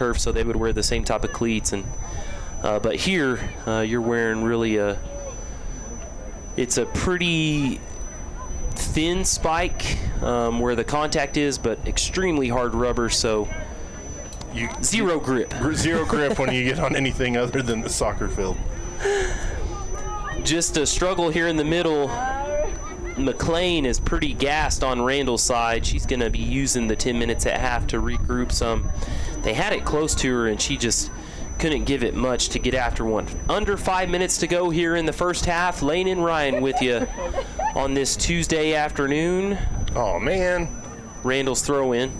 turf, so they would wear the same type of cleats. And but here, you're wearing really it's a pretty thin spike where the contact is, but extremely hard rubber, so zero grip. Zero grip when you get on anything other than the soccer field. Just a struggle here in the middle. McLean is pretty gassed on Randall's side. She's going to be using the 10 minutes at half to regroup some. They had it close to her, and she just couldn't give it much to get after one. Under 5 minutes to go here in the first half. Lane and Ryan with you on this Tuesday afternoon. Oh, man. Randall's throw in.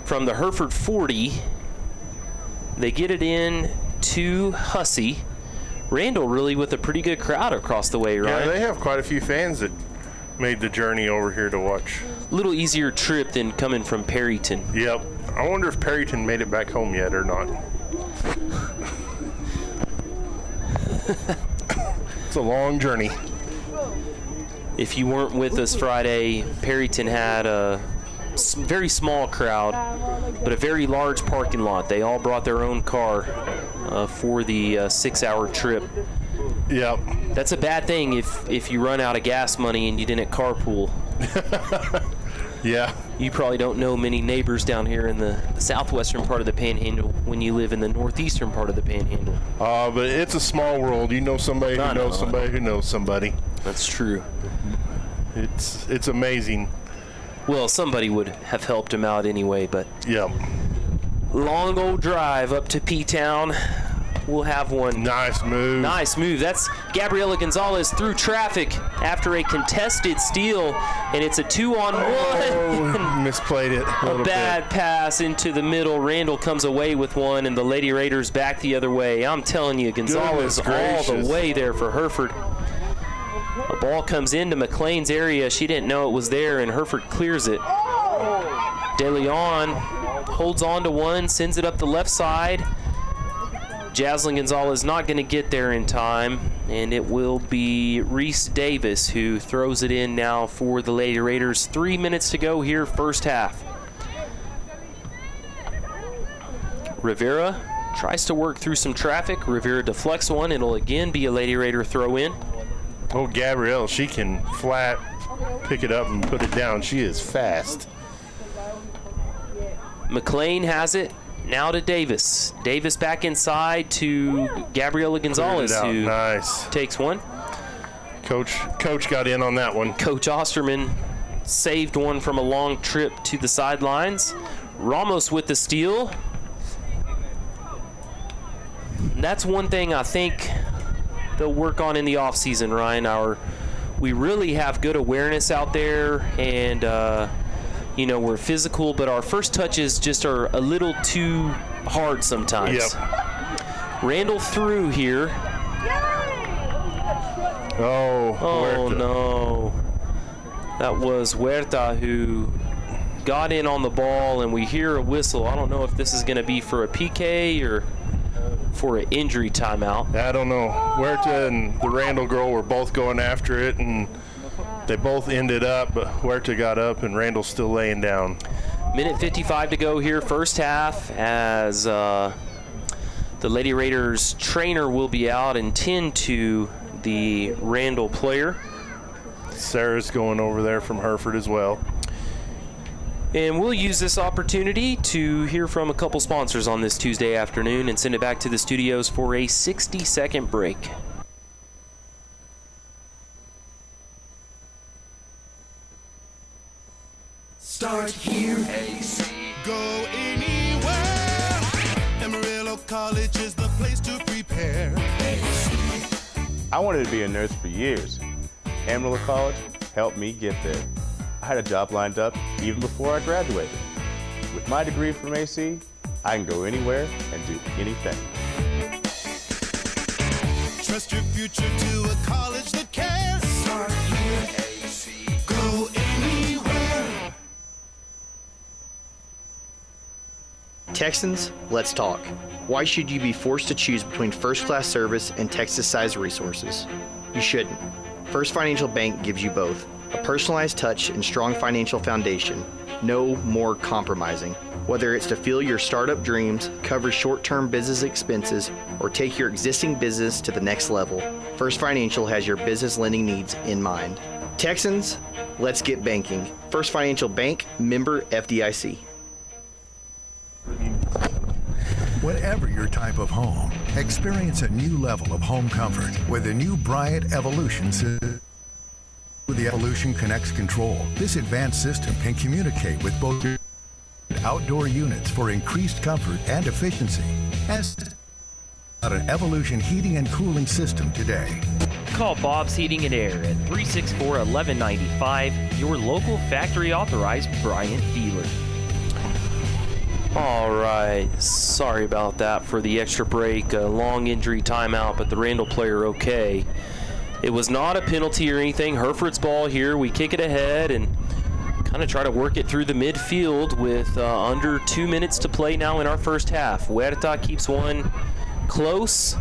From the Hereford 40, they get it in to Hussey. Randall really with a pretty good crowd across the way, right? Yeah, they have quite a few fans that made the journey over here to watch. A little easier trip than coming from Perryton. Yep. I wonder if Perryton made it back home yet or not. It's a long journey. If you weren't with us Friday, Perryton had a very small crowd, but a very large parking lot. They all brought their own car for the 6-hour trip. Yep. That's a bad thing if you run out of gas money and you didn't carpool. Yeah. You probably don't know many neighbors down here in the southwestern part of the Panhandle when you live in the northeastern part of the Panhandle. But it's a small world. You know somebody who knows somebody who knows somebody. That's true. It's amazing. Well, somebody would have helped him out anyway, but yeah. Long old drive up to P-Town. We'll have one. Nice move. Nice move. That's Gabriela Gonzalez through traffic after a contested steal, and it's a 2-on-1. Oh, misplayed it a bad pass into the middle. Randall comes away with one, and the Lady Raiders back the other way. I'm telling you, Gonzalez all the way there for Hereford. A ball comes into McLean's area. She didn't know it was there, and Hereford clears it. De Leon holds on to one, sends it up the left side. Jaslyn Gonzalez not going to get there in time, and it will be Reese Davis who throws it in now for the Lady Raiders. 3 minutes to go here, first half. Rivera tries to work through some traffic. Rivera deflects one. It'll again be a Lady Raider throw in. Oh, Gabrielle, she can flat pick it up and put it down. She is fast. McLean has it. Now to Davis. Davis back inside to Gabriela Gonzalez, who takes one. Coach got in on that one. Coach Osterman saved one from a long trip to the sidelines. Ramos with the steal. That's one thing I think they'll work on in the offseason, Ryan. We really have good awareness out there, and we're physical, but our first touches just are a little too hard sometimes. Yep. Randall through here. Oh no. That was Huerta who got in on the ball, and we hear a whistle. I don't know if this is going to be for a PK or for an injury timeout. I don't know. Huerta and the Randall girl were both going after it, and they both ended up, but Huerta got up and Randall's still laying down. Minute 55 to go here, first half, as the Lady Raiders trainer will be out and tend to the Randall player. Sarah's going over there from Hereford as well. And we'll use this opportunity to hear from a couple sponsors on this Tuesday afternoon and send it back to the studios for a 60-second break. Start here. AC. Go anywhere. Amarillo College is the place to prepare. AC. I wanted to be a nurse for years. Amarillo College helped me get there. I had a job lined up even before I graduated. With my degree from AC, I can go anywhere and do anything. Trust your future to a college that cares. Start here. AC. Go anywhere. Texans, let's talk. Why should you be forced to choose between first-class service and Texas-sized resources? You shouldn't. First Financial Bank gives you both. A personalized touch and strong financial foundation, No more compromising. Whether it's to fuel your startup dreams, cover short-term business expenses, or take your existing business to the next level, First Financial has your business lending needs in mind. Texans, let's get banking. First Financial Bank, member FDIC. Whatever your type of home, experience a new level of home comfort with the new Bryant Evolution system. With the Evolution Connects control, this advanced system can communicate with both outdoor units for increased comfort and efficiency. Ask about an Evolution heating and cooling system today. Call Bob's Heating and Air at 364-1195, your local factory authorized Bryant dealer. All right, sorry about that for the extra break, a long injury timeout, but the Randall player okay. It was not a penalty or anything. Hereford's ball here. We kick it ahead and kind of try to work it through the midfield with under 2 minutes to play now in our first half. Huerta keeps one close,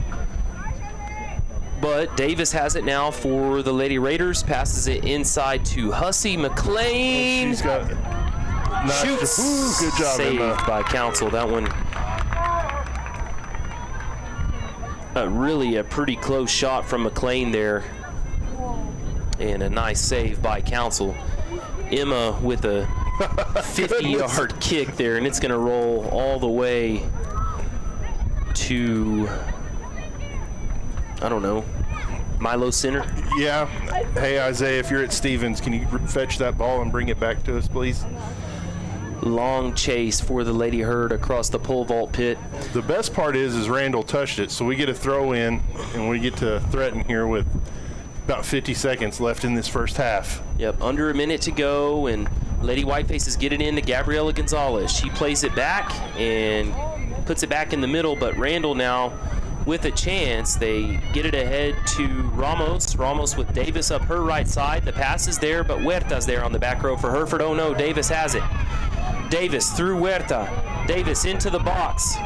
but Davis has it now for the Lady Raiders. Passes it inside to Hussey. McLean She's got it. Nice. shoots. Ooh, good job, Saved Emma. by Council. That one really a pretty close shot from McLean there, and a nice save by Council. Emma with a 50-yard kick there, and it's going to roll all the way to, I don't know, Milo Center. Yeah. Hey, Isaiah, if you're at Stevens, can you fetch that ball and bring it back to us, please? Long chase for the Lady Herd across the pole vault pit. The best part is Randall touched it, so we get a throw in, and we get to threaten here with about 50 seconds left in this first half. Yep, under a minute to go, and Lady Whitefaces get it in to Gabriela Gonzalez. She plays it back and puts it back in the middle, but Randall now with a chance. They get it ahead to Ramos. Ramos with Davis up her right side. The pass is there, but Huerta's there on the back row for Hereford. Oh no, Davis has it. Davis through Huerta. Davis into the box.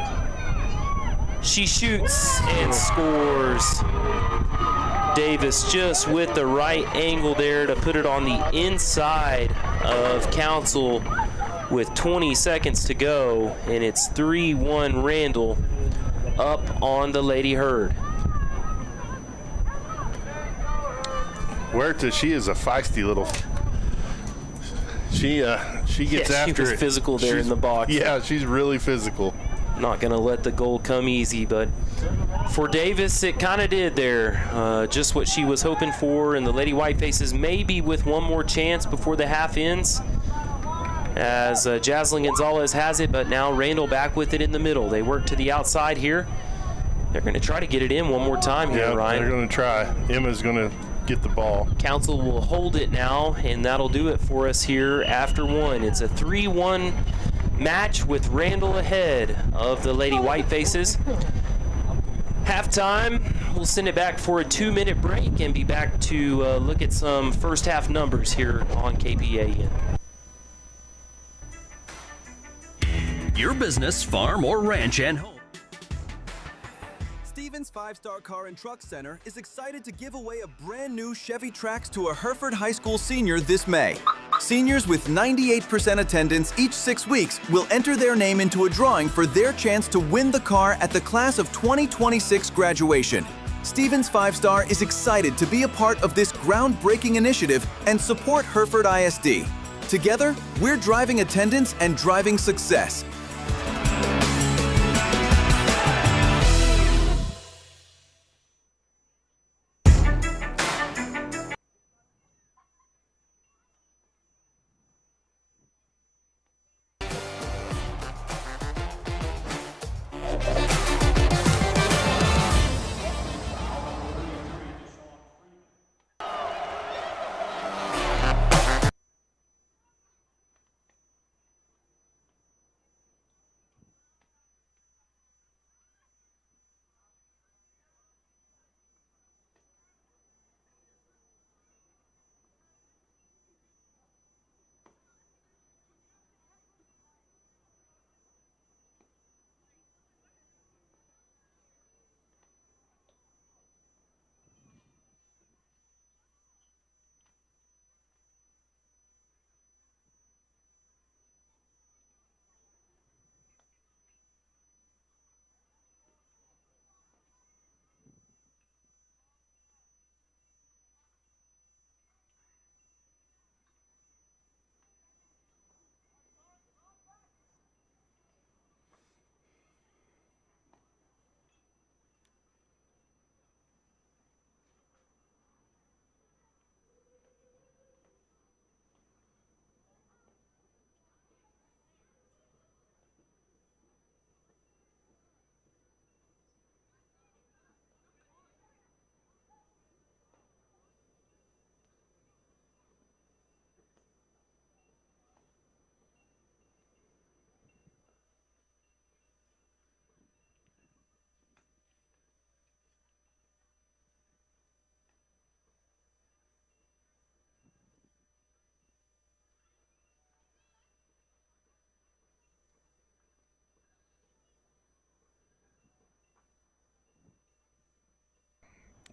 She shoots and scores. Davis just with the right angle there to put it on the inside of Council with 20 seconds to go, and it's 3-1 Randall up on the Lady Herd. Huerta, she is a feisty little. She gets after it. She was physical there in the box. Yeah, she's really physical. Not going to let the goal come easy, but for Davis, it kind of did there. Just what she was hoping for, and the Lady Whitefaces maybe with one more chance before the half ends, as Jaslyn Gonzalez has it, but now Randall back with it in the middle. They work to the outside here. They're going to try to get it in one more time here, Yeah, Ryan. they're going to try. Emma's going to get the ball. Council will hold it now, and that'll do it for us here after one. It's a 3-1 match with Randall ahead of the Lady Whitefaces. Halftime, we'll send it back for a 2-minute break and be back to look at some first half numbers here on KPAN. Your business, farm, or ranch and home. Stevens 5-Star Car and Truck Center is excited to give away a brand new Chevy Trax to a Hereford High School senior this May. Seniors with 98% attendance each 6 weeks will enter their name into a drawing for their chance to win the car at the class of 2026 graduation. Stevens 5-Star is excited to be a part of this groundbreaking initiative and support Hereford ISD. Together, we're driving attendance and driving success.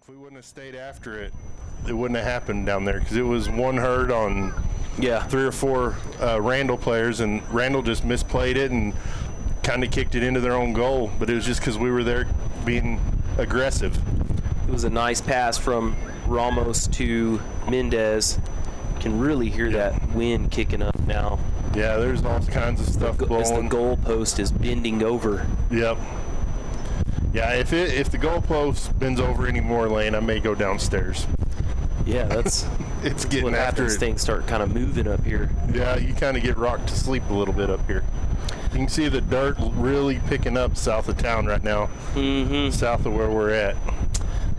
If we wouldn't have stayed after it, it wouldn't have happened down there because it was one herd on 3 or 4 Randall players, and Randall just misplayed it and kind of kicked it into their own goal. But it was just because we were there being aggressive. It was a nice pass from Ramos to Mendez. Can really hear that wind kicking up now. Yeah, there's all kinds of stuff blowing. As the goalpost is bending over. Yep. Yeah, if the goalpost bends over anymore, Lane, I may go downstairs. Yeah, that's it's getting what after happens. it. Things start kind of moving up here. Yeah, you kind of get rocked to sleep a little bit up here. You can see the dirt really picking up south of town right now. Mm-hmm. South of where we're at.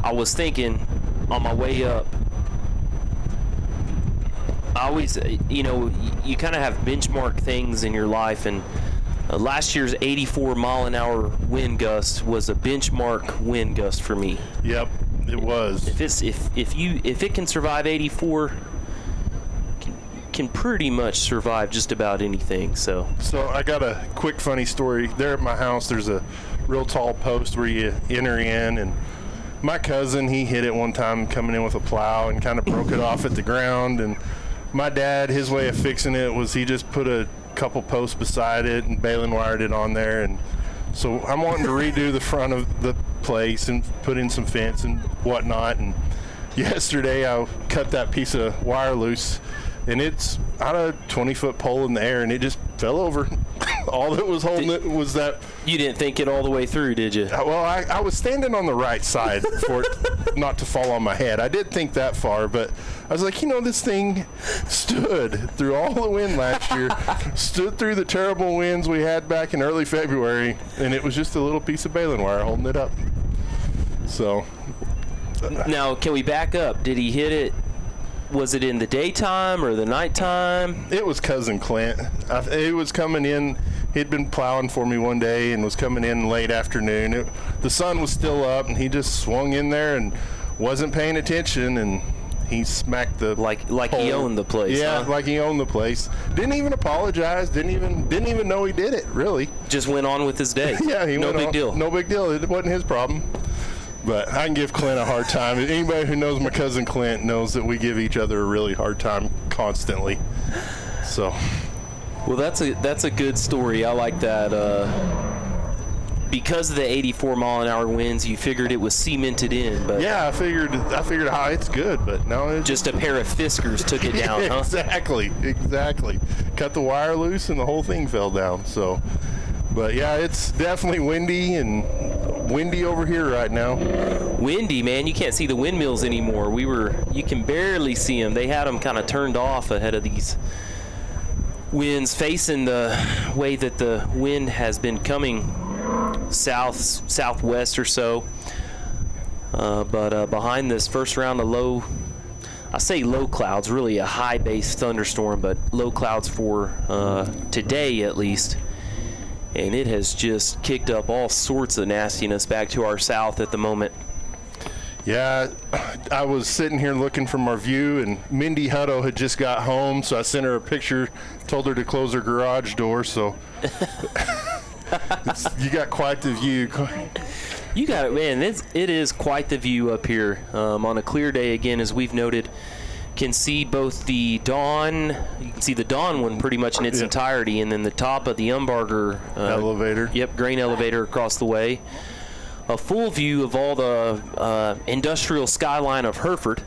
I was thinking on my way up, I always, you kind of have benchmark things in your life, and last year's 84-mile-an-hour wind gust was a benchmark wind gust for me. Yep, it was. If it can survive 84, can pretty much survive just about anything. So I got a quick funny story. There at my house, there's a real tall post where you enter in, and my cousin, he hit it one time coming in with a plow and kind of broke it off at the ground. And my dad, his way of fixing it was he just put a couple posts beside it and baling wired it on there. And so I'm wanting to redo the front of the place and put in some fence and whatnot. And yesterday I cut that piece of wire loose, and it's on a 20-foot pole in the air, and it just fell over. All that was holding it was that. You didn't think it all the way through, did you? Well, I was standing on the right side for it not to fall on my head. I did think that far, but I was like, this thing stood through all the wind last year, stood through the terrible winds we had back in early February, and it was just a little piece of baling wire holding it up. So. Now, can we back up? Did he hit it? Was it in the daytime or the nighttime? It was Cousin Clint. He was coming in. He'd been plowing for me one day and was coming in late afternoon. The sun was still up, and he just swung in there and wasn't paying attention, and he smacked the like pole. He owned the place. Yeah, huh? like he owned the place. Didn't even apologize. Didn't even know he did it. Really. Just went on with his day. Yeah, no big deal. No big deal. It wasn't his problem. But I can give Clint a hard time. Anybody who knows my cousin Clint knows that we give each other a really hard time constantly. So. Well, that's a good story. I like that. Because of the 84-mile-an-hour winds, you figured it was cemented in. But yeah, I figured it's good, but no. It's just a pair of Fiskars took it down, huh? Exactly. Cut the wire loose and the whole thing fell down. So. But yeah, it's definitely windy over here right now. Windy, man. You can't see the windmills anymore. You can barely see them. They had them kind of turned off ahead of these winds facing the way that the wind has been coming southwest or so. But behind this first round of low clouds, really a high base thunderstorm, but low clouds for today at least. And it has just kicked up all sorts of nastiness back to our south at the moment. Yeah, I was sitting here looking from our view, and Mindy Hutto had just got home, so I sent her a picture, told her to close her garage door, so you got quite the view. You got it, man. It is quite the view up here. On a clear day, again, as we've noted, can see both the dawn, you can see the dawn one pretty much in its entirety, and then the top of the Umbarger elevator. Yep, grain elevator across the way. A full view of all the industrial skyline of Hereford.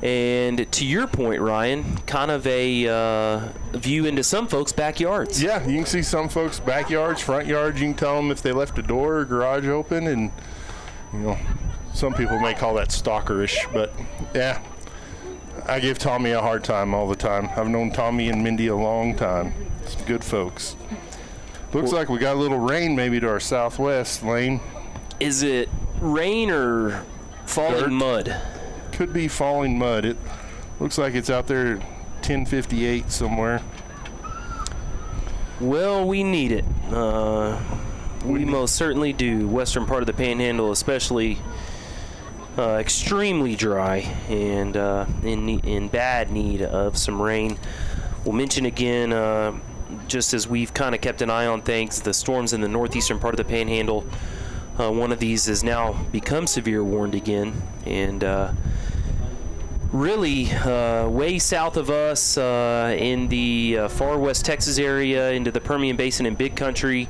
And to your point, Ryan, kind of a view into some folks' backyards. Yeah, you can see some folks' backyards, front yards. You can tell them if they left a door or garage open, and some people may call that stalkerish, but yeah, I give Tommy a hard time all the time. I've known Tommy and Mindy a long time. Some good folks. Looks like we got a little rain maybe to our southwest, Lane. Is it rain or falling mud? Could be falling mud. It looks like it's out there at 10:58 somewhere. Well, we need it. We most certainly do. Western part of the Panhandle especially extremely dry and in bad need of some rain. We'll mention again, just as we've kind of kept an eye on things, the storms in the northeastern part of the Panhandle One of these has now become severe warned again, and really way south of us in the far west Texas area into the Permian Basin and Big Country,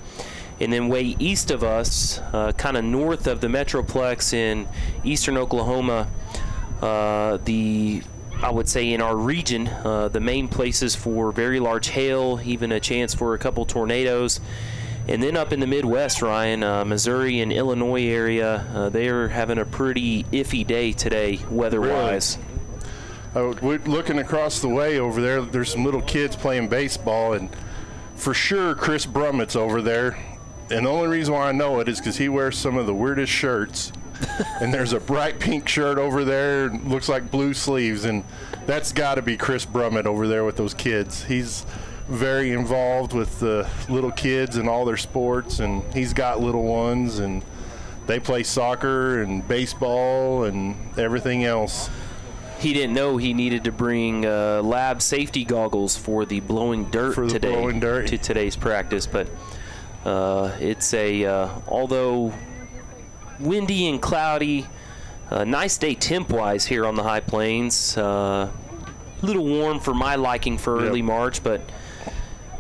and then way east of us, kind of north of the Metroplex in eastern Oklahoma. I would say in our region, the main places for very large hail, even a chance for a couple tornadoes. And then up in the Midwest, Ryan, Missouri and Illinois area, they're having a pretty iffy day today, weather-wise. Really? We're looking across the way over there, there's some little kids playing baseball, and for sure Chris Brummett's over there. And the only reason why I know it is because he wears some of the weirdest shirts. And there's a bright pink shirt over there, looks like blue sleeves, and that's got to be Chris Brummett over there with those kids. He's very involved with the little kids and all their sports, and he's got little ones, and they play soccer and baseball and everything else. He didn't know he needed to bring lab safety goggles for the blowing dirt to today's practice, but it's although windy and cloudy, nice day temp-wise here on the high plains. Little warm for my liking for early March, but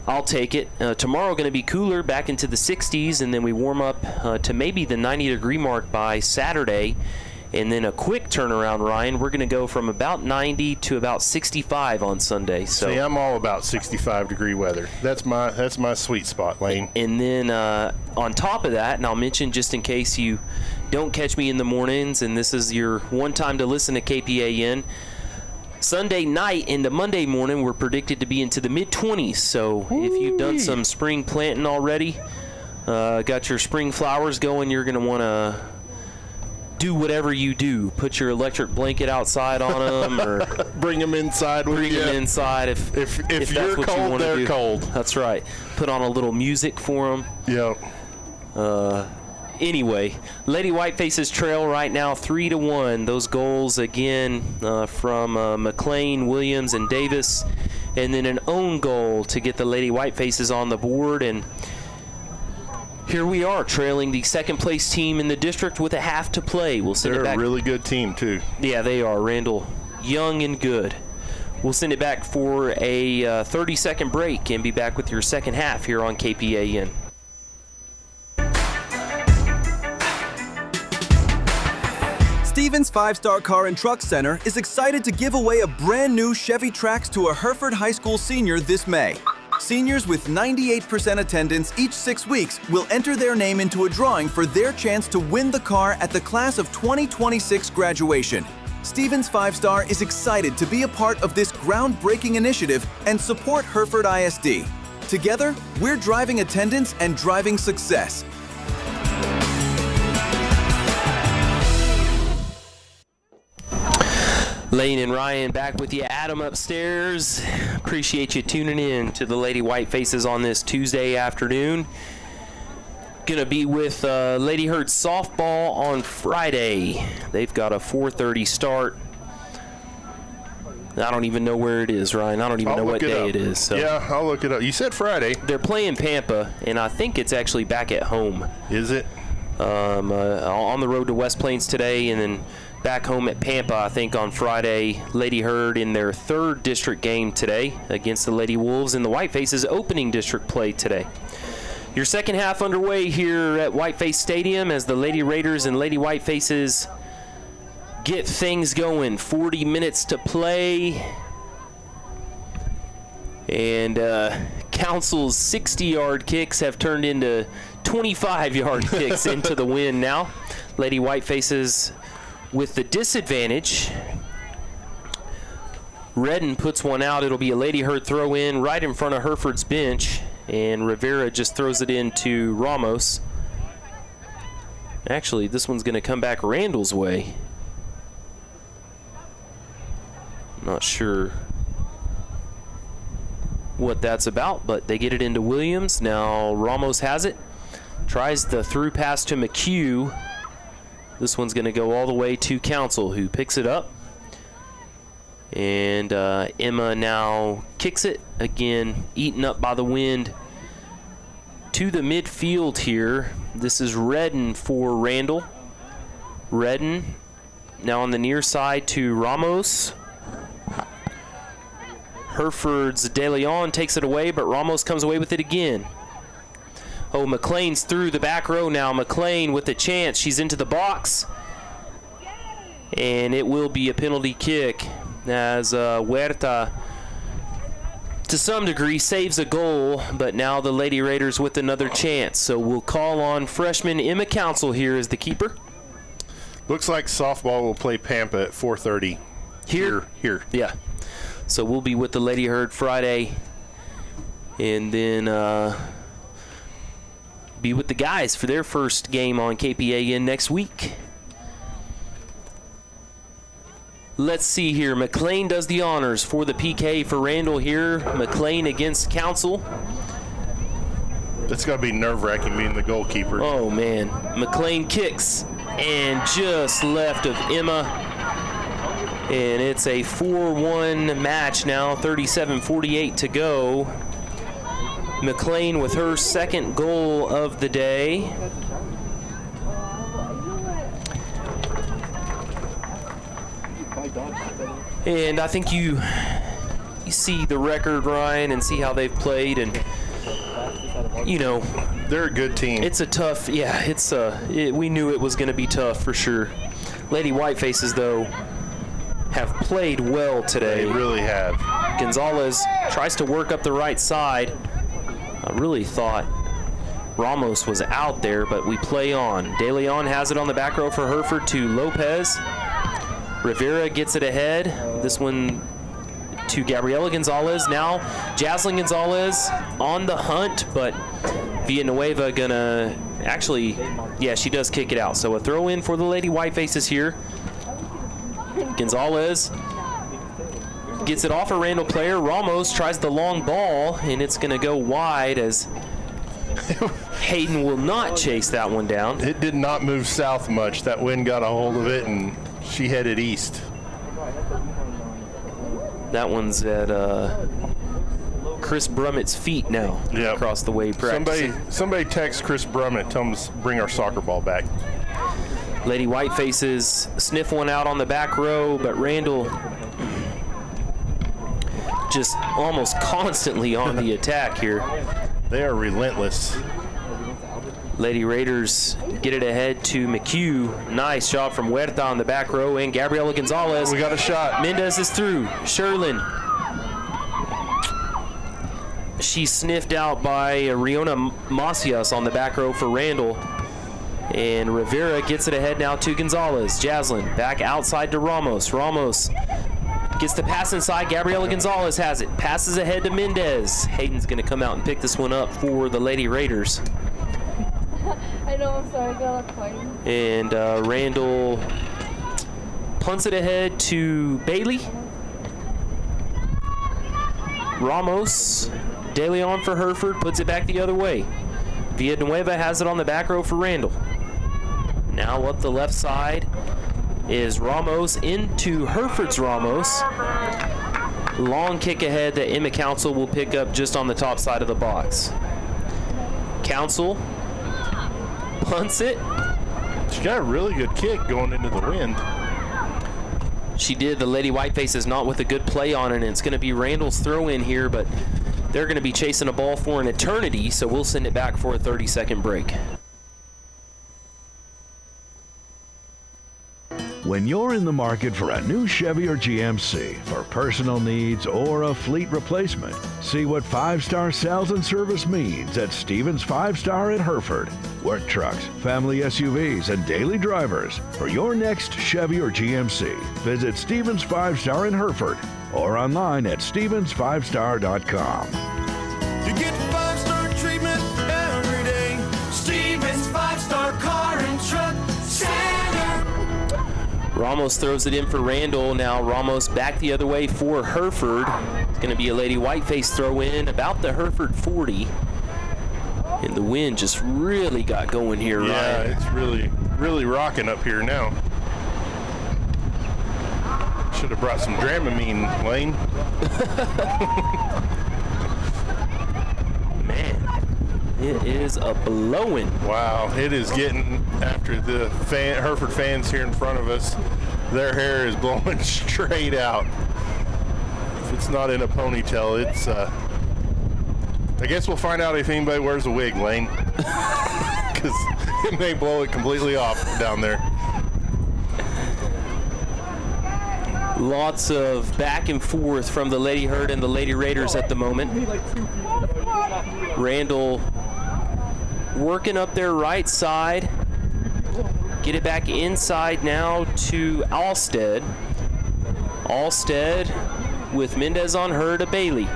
I'll take it. Tomorrow going to be cooler, back into the 60s, and then we warm up to maybe the 90-degree mark by Saturday. And then a quick turnaround, Ryan. We're going to go from about 90 to about 65 on Sunday. So see, I'm all about 65-degree weather. That's my sweet spot, Lane. And then on top of that, and I'll mention just in case you don't catch me in the mornings, and this is your one time to listen to KPAN, Sunday night into Monday morning, we're predicted to be into the mid-20s. So if you've done some spring planting already, got your spring flowers going, you're going to want to do whatever you do. Put your electric blanket outside on them, or bring them inside. Bring them inside if that's you're what cold, you want to they're do. cold. That's right. Put on a little music for them. Yep. Anyway, Lady Whiteface's trail right now 3-1. Those goals again from McLean, Williams, and Davis, and then an own goal to get the Lady Whitefaces on the board. And here we are, trailing the second-place team in the district with a half to play. We'll send it back. They're a really good team, too. Yeah, they are. Randall, young and good. We'll send it back for a 30-second break and be back with your second half here on KPAN. Stevens 5-Star Car and Truck Center is excited to give away a brand new Chevy Trax to a Hereford High School senior this May. Seniors with 98% attendance each 6 weeks will enter their name into a drawing for their chance to win the car at the class of 2026 graduation. Stevens 5-Star is excited to be a part of this groundbreaking initiative and support Hereford ISD. Together, we're driving attendance and driving success. Lane and Ryan back with you. Adam upstairs. Appreciate you tuning in to the Lady Whitefaces on this Tuesday afternoon. Gonna be with Lady Herd softball on Friday. They've got a 4:30 start. I don't even know where it is, Ryan. I don't even know what day it is. So. Yeah, I'll look it up. You said Friday. They're playing Pampa, and I think it's actually back at home. Is it? On the road to West Plains today, and then back home at Pampa, I think, on Friday. Lady Herd in their third district game today against the Lady Wolves, and the Whitefaces opening district play today. Your second half underway here at Whiteface Stadium as the Lady Raiders and Lady Whitefaces get things going. 40 minutes to play. And Council's 60-yard kicks have turned into 25-yard kicks into the win now. Lady Whitefaces with the disadvantage. Redden puts one out. It'll be a Lady Herd throw in right in front of Hereford's bench. And Rivera just throws it into Ramos. Actually, this one's going to come back Randall's way. Not sure what that's about, but they get it into Williams. Now Ramos has it. Tries the through pass to McHugh. This one's going to go all the way to Council, who picks it up. And Emma now kicks it. Again, eaten up by the wind. to the midfield here. This is Redden for Randall. Redden now on the near side to Ramos. Hereford's De Leon takes it away, but Ramos comes away with it again. Oh, McLean's through the back row now. McLean with the chance. She's into the box. And it will be a penalty kick as Huerta, to some degree, saves a goal, but now the Lady Raiders with another chance. So we'll call on freshman Emma Council here as the keeper. Looks like softball will play Pampa at 4:30. Here. Yeah. So we'll be with the Lady Herd Friday, and then be with the guys for their first game on KPAN next week. Let's see here. McLean does the honors for the PK for Randall here. McLean against Council. It's got to be nerve-wracking being the goalkeeper. Oh, man. McLean kicks and just left of Emma. And it's a 4-1 match now, 37-48 to go. McLean with her second goal of the day. And I think you see the record, Ryan, and see how they've played, and you know, they're a good team. It's a tough, we knew it was going to be tough for sure. Lady Whitefaces, though, have played well today. They really have. Gonzalez tries to work up the right side. I really thought Ramos was out there, but we play on. De Leon has it on the back row for Hereford to Lopez. Rivera gets it ahead. This one to Gabriela Gonzalez. Now Jaslyn Gonzalez on the hunt, but Villanueva gonna actually, she does kick it out. So a throw in for the Lady Whitefaces here. Gonzalez gets it off a Randall player. Ramos tries the long ball, and it's gonna go wide as Hayden will not chase that one down. It did not move south much. That wind got a hold of it, and she headed east. That one's at Chris Brummett's feet now. Yep. Across the way practicing. Somebody text Chris Brummett, tell him to bring our soccer ball back. Lady Whitefaces sniff one out on the back row, but Randall just almost constantly on the attack here. They are relentless. Lady Raiders get it ahead to McHugh. Nice shot from Huerta on the back row, and Gabriela Gonzalez. We got a shot. Mendez is through. Sherlin. She's sniffed out by Riona Macias on the back row for Randall. And Rivera gets it ahead now to Gonzalez. Jaslyn back outside to Ramos. Ramos gets the pass inside. Gabriela Gonzalez has it. Passes ahead to Mendez. Hayden's going to come out and pick this one up for the Lady Raiders. I know, I'm sorry, I got a point. And Randall punts it ahead to Bailey. Ramos, De Leon for Hereford, puts it back the other way. Villanueva has it on the back row for Randall. Now up the left side is Ramos into Hereford's Ramos. Long kick ahead that Emma Council will pick up just on the top side of the box. Council punts it. She got a really good kick going into the wind. She did. The Lady Whitefaces not with a good play on it, and it's going to be Randall's throw in here, but they're going to be chasing a ball for an eternity, so we'll send it back for a 30-second break. When you're in the market for a new Chevy or GMC for personal needs or a fleet replacement, see what 5-star sales and service means at Stevens 5-Star in Hereford. Work trucks, family SUVs, and daily drivers. For your next Chevy or GMC, visit Stevens 5-Star in Hereford or online at stevens5star.com. You get 5-star treatment every day. Stevens 5-Star Car and Truck Center. Ramos throws it in for Randall. Now Ramos back the other way for Hereford. It's going to be a Lady Whiteface throw in about the Hereford 40. And the wind just really got going here, Ryan. Yeah, it's really rocking up here now. Should have brought some Dramamine, Lane. Man, It is a blowing. Wow, it is getting after the Hereford fans here in front of us. Their hair is blowing straight out. If it's not in a ponytail, it's, I guess we'll find out if anybody wears a wig, Lane. Because it may blow it completely off down there. Lots of back and forth from the Lady Herd and the Lady Raiders at the moment. Randall working up their right side. Get it back inside now to Alstead. Alstead with Mendez on her to Bailey.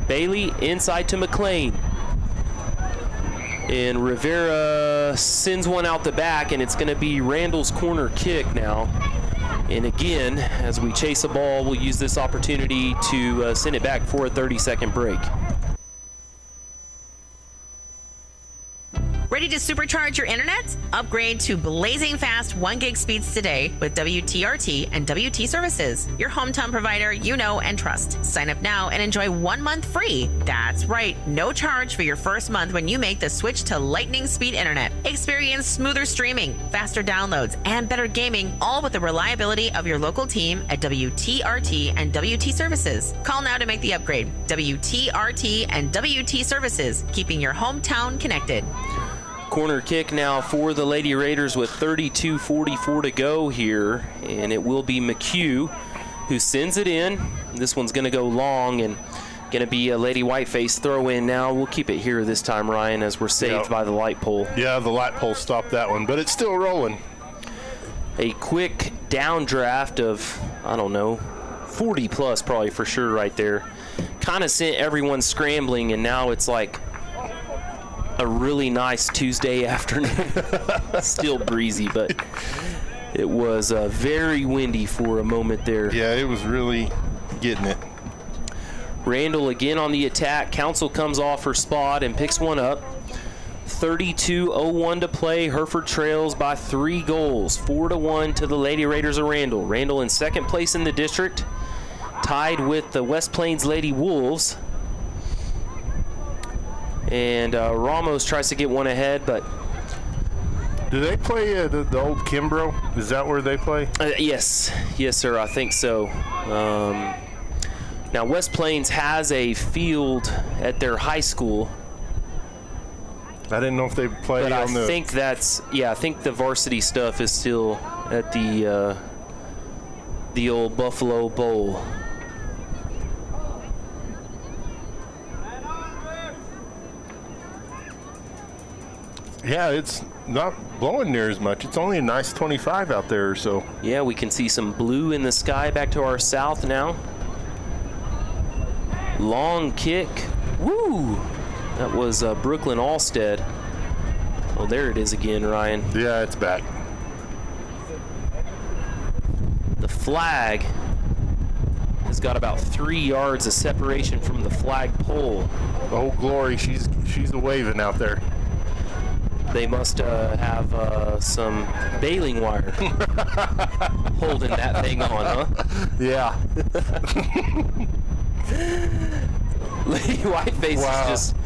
Bailey inside to McLean. And Rivera sends one out the back, and it's going to be Randall's corner kick now. And again, as we chase the ball, we'll use this opportunity to send it back for a 30-second break. Ready to supercharge your internet? Upgrade to blazing fast 1 gig speeds today with WTRT and WT Services, your hometown provider you know and trust. Sign up now and enjoy 1 month free. That's right, no charge for your first month when you make the switch to lightning speed internet. Experience smoother streaming, faster downloads, and better gaming, all with the reliability of your local team at WTRT and WT Services. Call now to make the upgrade. WTRT and WT Services, keeping your hometown connected. Corner kick now for the Lady Raiders with 32:44 to go here, and it will be McHugh who sends it in. This one's going to go long and going to be a Lady Whiteface throw in now. We'll keep it here this time, Ryan, as we're saved by the light pole. Yeah, the light pole stopped that one, but it's still rolling. A quick downdraft of, I don't know, 40 plus probably for sure right there. Kind of sent everyone scrambling, and now it's like a really nice Tuesday afternoon. Still breezy, but it was very windy for a moment there. Yeah, it was really getting it. Randall again on the attack. Council comes off her spot and picks one up. 32:01 to play. Hereford trails by 3 goals. 4-1 to the Lady Raiders of Randall. Randall in second place in the district, tied with the West Plains Lady Wolves. And Ramos tries to get one ahead, but... Do they play the old Kimbrough? Is that where they play? Yes. Yes, sir, I think so. Now, West Plains has a field at their high school. I didn't know if they play but on the... I think that's... Yeah, I think the varsity stuff is still at the old Buffalo Bowl. Yeah, it's not blowing near as much. It's only a nice 25 out there or so. Yeah, we can see some blue in the sky back to our south now. Long kick. Woo! That was Brooklyn Alstead. Oh, there it is again, Ryan. Yeah, it's back. The flag has got about 3 yards of separation from the flag pole. Oh, glory. She's a-waving out there. They must have some baling wire holding that thing on, huh? Yeah. Lady Whiteface is just,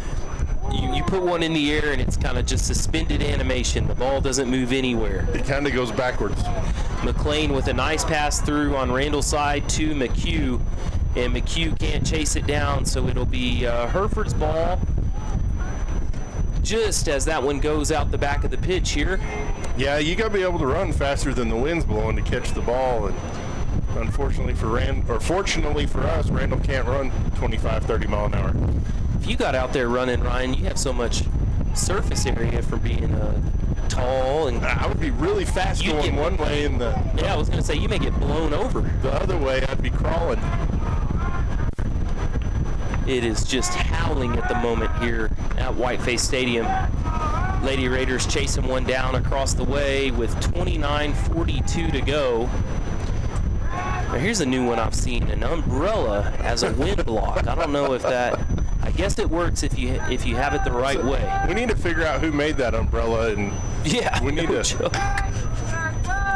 you put one in the air and it's kind of just suspended animation. The ball doesn't move anywhere. It kind of goes backwards. McLean with a nice pass through on Randall's side to McHugh, and McHugh can't chase it down, so it'll be Hereford's ball. Just as that one goes out the back of the pitch here. Yeah, you got to be able to run faster than the wind's blowing to catch the ball. And unfortunately fortunately for us, Randall can't run 25, 30 mile an hour. If you got out there running, Ryan, you have so much surface area for being tall. And I would be really fast going one way. Yeah, I was going to say, you may get blown over. The other way, I'd be crawling. It is just howling at the moment here at Whiteface Stadium. Lady Raiders chasing one down across the way with 29:42 to go. Now here's a new one I've seen, an umbrella as a wind block. I don't know if that, I guess it works if you have it the right way. We need to figure out who made that umbrella, and yeah, we need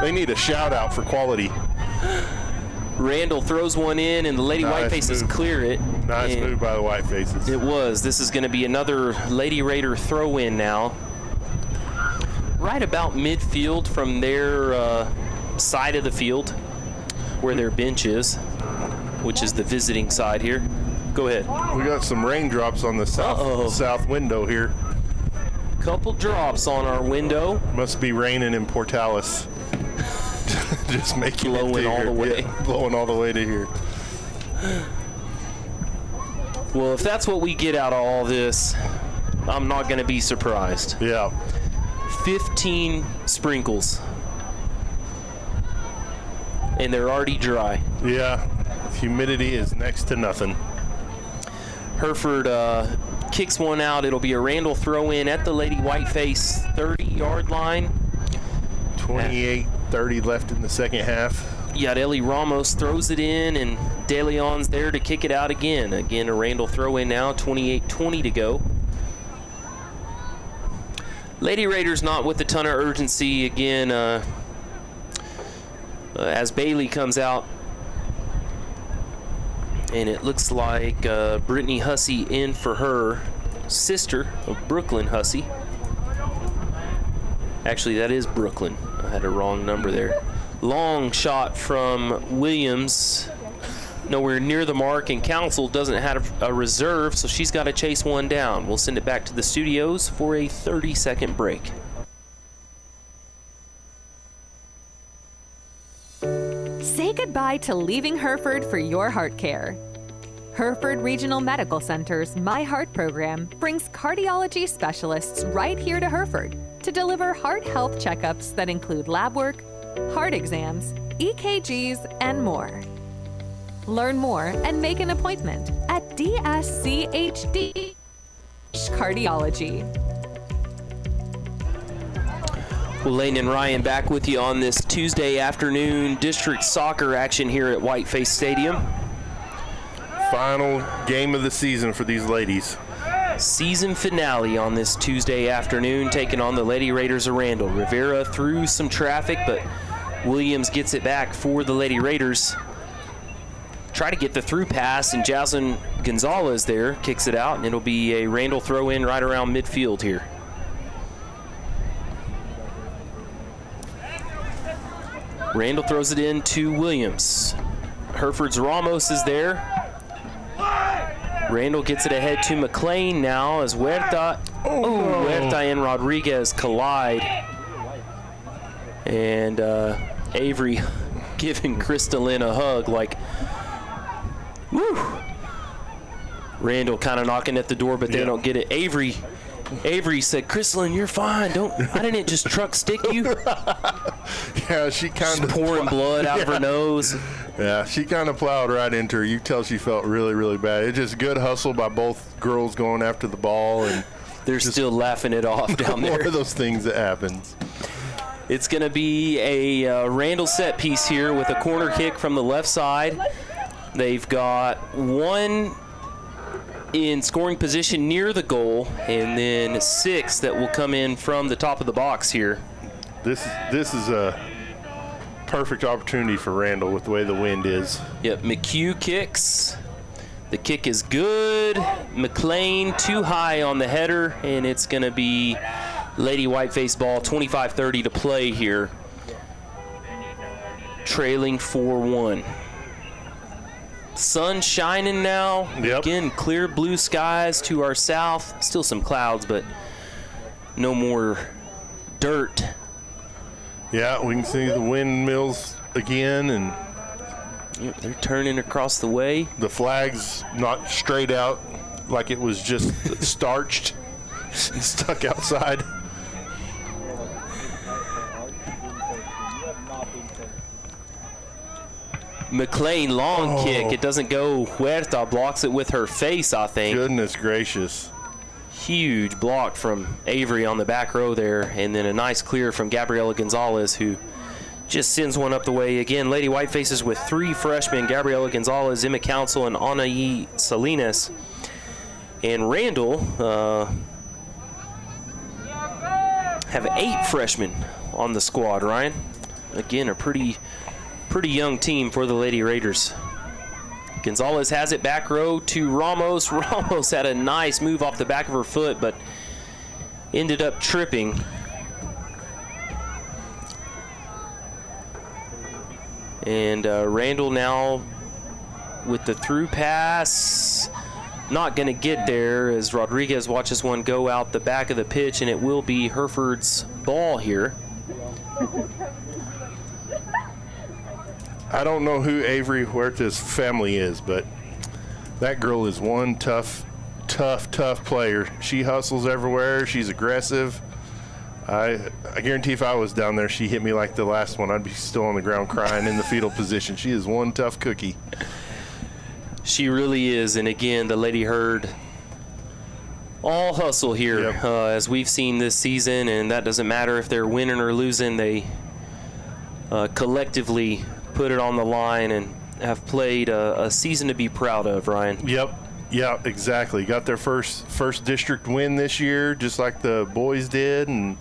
they need a shout out for quality. Randall throws one in, and the Lady White Faces clear it. Nice move by the White Faces. It was. This is going to be another Lady Raider throw-in now. Right about midfield from their side of the field, where their bench is, which is the visiting side here. Go ahead. We got some raindrops on the south window here. Couple drops on our window. Must be raining in Portales. Just making blowing it all the way. Yeah, blowing all the way to here. Well, if that's what we get out of all this, I'm not going to be surprised. Yeah. 15 sprinkles. And they're already dry. Yeah. Humidity is next to nothing. Hereford kicks one out. It'll be a Randall throw in at the Lady Whiteface 30-yard line. 28-30 left in the second half. Yadeli Ramos throws it in, and De Leon's there to kick it out again. Again, a Randall throw in now, 28-20 to go. Lady Raiders not with a ton of urgency again as Bailey comes out. And it looks like Brittany Hussey in for her sister of Brooklyn Hussey. Actually, that is Brooklyn. I had a wrong number there. Long shot from Williams. Nowhere near the mark, and Council doesn't have a reserve, so she's got to chase one down. We'll send it back to the studios for a 30-second break. Say goodbye to leaving Hereford for your heart care. Hereford Regional Medical Center's My Heart program brings cardiology specialists right here to Hereford to deliver heart health checkups that include lab work, heart exams, EKGs, and more. Learn more and make an appointment at DSCHD Cardiology. Well, Lane and Ryan back with you on this Tuesday afternoon district soccer action here at Whiteface Stadium. Final game of the season for these ladies. Season finale on this Tuesday afternoon, taking on the Lady Raiders of Randall. Rivera through some traffic, but Williams gets it back for the Lady Raiders. Try to get the through pass, and Jaslyn Gonzalez there kicks it out, and it'll be a Randall throw in right around midfield here. Randall throws it in to Williams. Hereford's Ramos is there. Randall gets it ahead to McLean now as Huerta and Rodriguez collide. And Avery giving Crystalline a hug like, woo! Randall kind of knocking at the door, but they don't get it. Avery said, Crystalline, you're fine. I didn't just truck stick you. Yeah, she kind of pouring blood out of her nose. Yeah, she kind of plowed right into her. You tell she felt really, really bad. It's just good hustle by both girls going after the ball, and they're still laughing it off down there. One of those things that happens. It's going to be a Randall set piece here with a corner kick from the left side. They've got one in scoring position near the goal, and then 6 that will come in from the top of the box here. This is a perfect opportunity for Randall with the way the wind is. Yep, McHugh kicks. The kick is good. McLean too high on the header, and it's going to be Lady Whiteface ball, 25-30 to play here. Trailing 4-1. Sun shining now. Yep. Again, clear blue skies to our south. Still some clouds, but no more dirt. Yeah, we can see the windmills again, and yep, they're turning across the way. The flag's not straight out like it was just starched and stuck outside. McLean long kick. It doesn't go. Huerta blocks it with her face, I think. Goodness gracious. Huge block from Avery on the back row there, and then a nice clear from Gabriela Gonzalez, who just sends one up the way. Again, Lady Whitefaces with 3 freshmen, Gabriela Gonzalez, Emma Council, and Anaí Salinas. And Randall have 8 freshmen on the squad, Ryan. Again, a pretty Pretty young team for the Lady Raiders. Gonzalez has it back row to Ramos. Ramos had a nice move off the back of her foot, but ended up tripping. And Randall now with the through pass. Not going to get there as Rodriguez watches one go out the back of the pitch, and it will be Hereford's ball here. I don't know who Avery Huerta's family is, but that girl is one tough player. She hustles everywhere. She's aggressive. I guarantee if I was down there, she hit me like the last one, I'd be still on the ground crying in the fetal position. She is one tough cookie. She really is, and again, the Lady Herd all hustle here, as we've seen this season, and that doesn't matter if they're winning or losing. They collectively put it on the line and have played a season to be proud of, Ryan. Yep. Yeah, exactly. Got their first district win this year, just like the boys did, and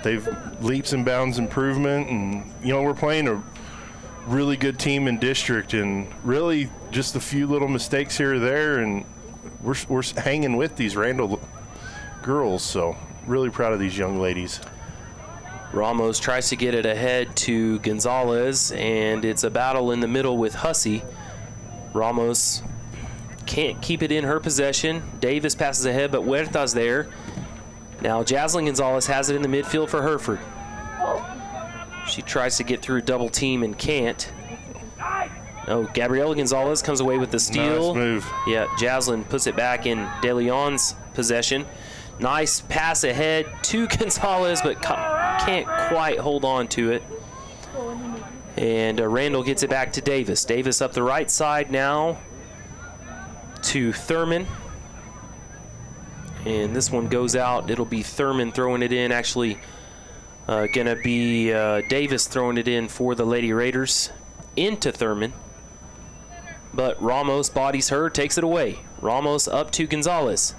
they've leaps and bounds improvement. And, you know, we're playing a really good team in district, and really just a few little mistakes here or there, and we're hanging with these Randall girls. So really proud of these young ladies. Ramos tries to get it ahead to Gonzalez, and it's a battle in the middle with Hussey. Ramos can't keep it in her possession. Davis passes ahead, but Huerta's there. Now Jaslyn Gonzalez has it in the midfield for Hereford. She tries to get through double team and can't. Oh, Gabriela Gonzalez comes away with the steal. Nice move. Yeah, Jaslyn puts it back in De Leon's possession. Nice pass ahead to Gonzalez, but can't quite hold on to it. And Randall gets it back to Davis. Davis up the right side now to Thurman. And this one goes out. It'll be Thurman throwing it in. Actually, going to be Davis throwing it in for the Lady Raiders into Thurman. But Ramos bodies her, takes it away. Ramos up to Gonzalez.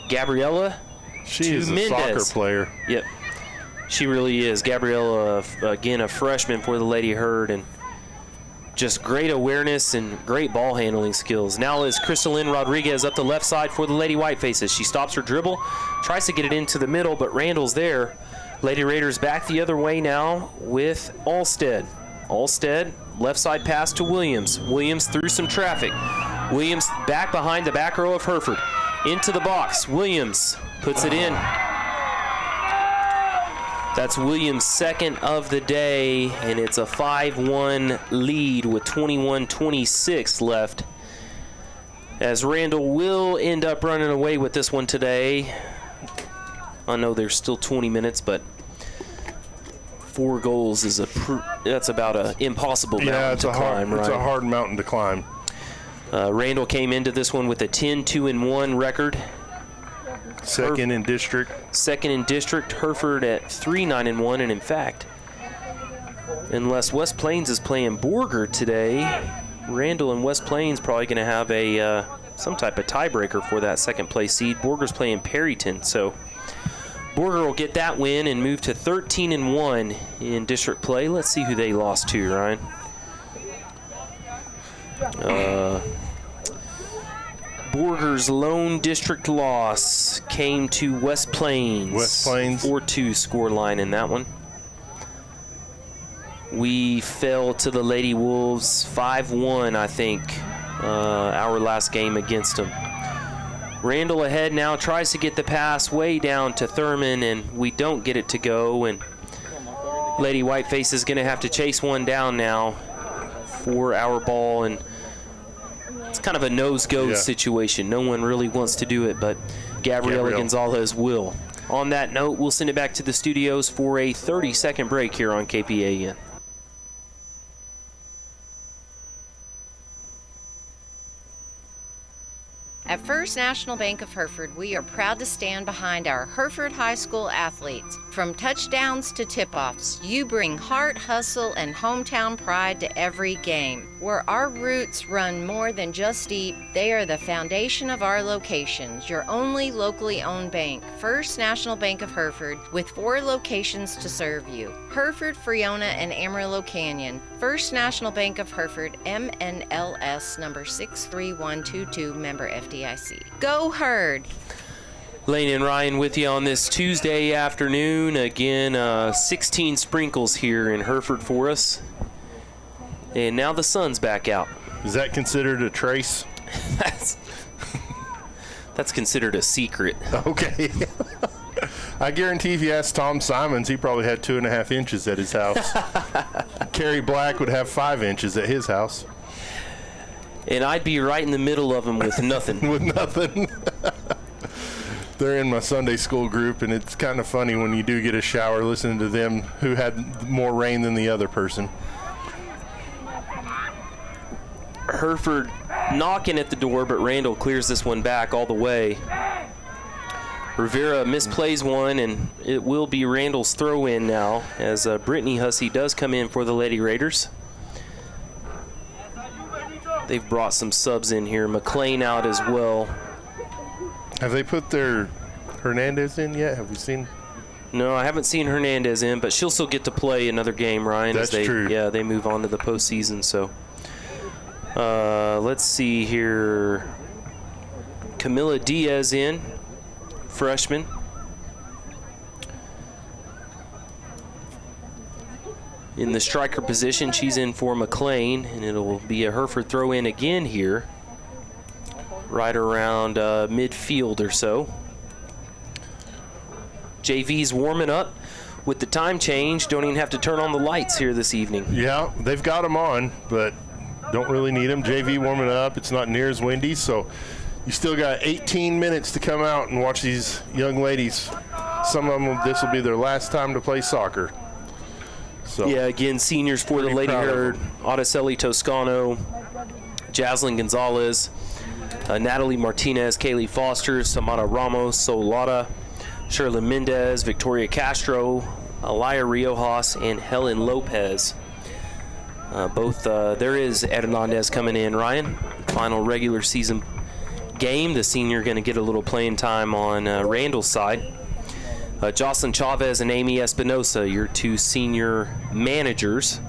Gabriela She is a soccer player. Yep. She really is. Gabriela, again, a freshman for the Lady Herd, and just great awareness and great ball handling skills. Now is Crystalyn Rodriguez up the left side for the Lady Whitefaces. She stops her dribble, tries to get it into the middle, but Randall's there. Lady Raiders back the other way now with Alstead. Alstead, left side pass to Williams. Williams through some traffic. Williams back behind the back row of Hereford. Into the box. Williams puts it in. That's Williams' second of the day, and it's a 5-1 lead with 21-26 left. As Randall will end up running away with this one today. I know there's still 20 minutes, but 4 goals is that's about an impossible mountain to climb, right? It's a hard mountain to climb. Randall came into this one with a 10-2-1 record. Second in district. Second in district. Hereford at 3-9-1, and in fact, unless West Plains is playing Borger today, Randall and West Plains probably going to have a some type of tiebreaker for that second place seed. Borger's playing Perryton, so Borger will get that win and move to 13-1 in district play. Let's see who they lost to, Ryan. Borger's lone district loss came to West Plains. West Plains. 4-2 score line in that one. We fell to the Lady Wolves 5-1, I think, our last game against them. Randall ahead now, tries to get the pass way down to Thurman, and we don't get it to go. And Lady Whiteface is going to have to chase one down now for our ball, and it's kind of a nose-go situation. No one really wants to do it, but Gabriela Gonzalez will. On that note, we'll send it back to the studios for a 30-second break here on KPAN. At first, First National Bank of Hereford, we are proud to stand behind our Hereford High School athletes. From touchdowns to tip-offs, you bring heart, hustle, and hometown pride to every game. Where our roots run more than just deep, they are the foundation of our locations. Your only locally owned bank, First National Bank of Hereford, with 4 locations to serve you. Hereford, Freona, and Amarillo Canyon. First National Bank of Hereford, MNLS number 63122, member FDIC. Go Herd! Lane and Ryan with you on this Tuesday afternoon. Again, 16 sprinkles here in Hereford for us. And now the sun's back out. Is that considered a trace? That's considered a secret. Okay. I guarantee if you ask Tom Simons, he probably had 2.5 inches at his house. Kerry Black would have 5 inches at his house. And I'd be right in the middle of them with nothing. With nothing. They're in my Sunday school group, and it's kind of funny when you do get a shower listening to them who had more rain than the other person. Hereford knocking at the door, but Randall clears this one back all the way. Rivera misplays one, and it will be Randall's throw-in now as Brittany Hussey does come in for the Lady Raiders. They've brought some subs in here. McLean out as well. Have they put their Hernandez in yet? Have we seen? No, I haven't seen Hernandez in, but she'll still get to play another game, Ryan. That's true. Yeah, they move on to the postseason. So let's see here. Camila Diaz in, freshman. In the striker position, she's in for McLean, and it'll be a Hereford throw-in again here, right around midfield or so. JV's warming up with the time change. Don't even have to turn on the lights here this evening. Yeah, they've got them on, but don't really need them. JV warming up. It's not near as windy, so you still got 18 minutes to come out and watch these young ladies. Some of them, this will be their last time to play soccer. So, yeah, again, seniors for the Lady Herd, Otticelli Toscano, Jaslyn Gonzalez, Natalie Martinez, Kaylee Foster, Samara Ramos, Solada, Sherlyn Mendez, Victoria Castro, Alaya Riojas, and Helen Lopez. There is Hernandez coming in, Ryan. Final regular season game. The senior going to get a little playing time on Randall's side. Jocelyn Chavez and Amy Espinosa, your 2 senior managers.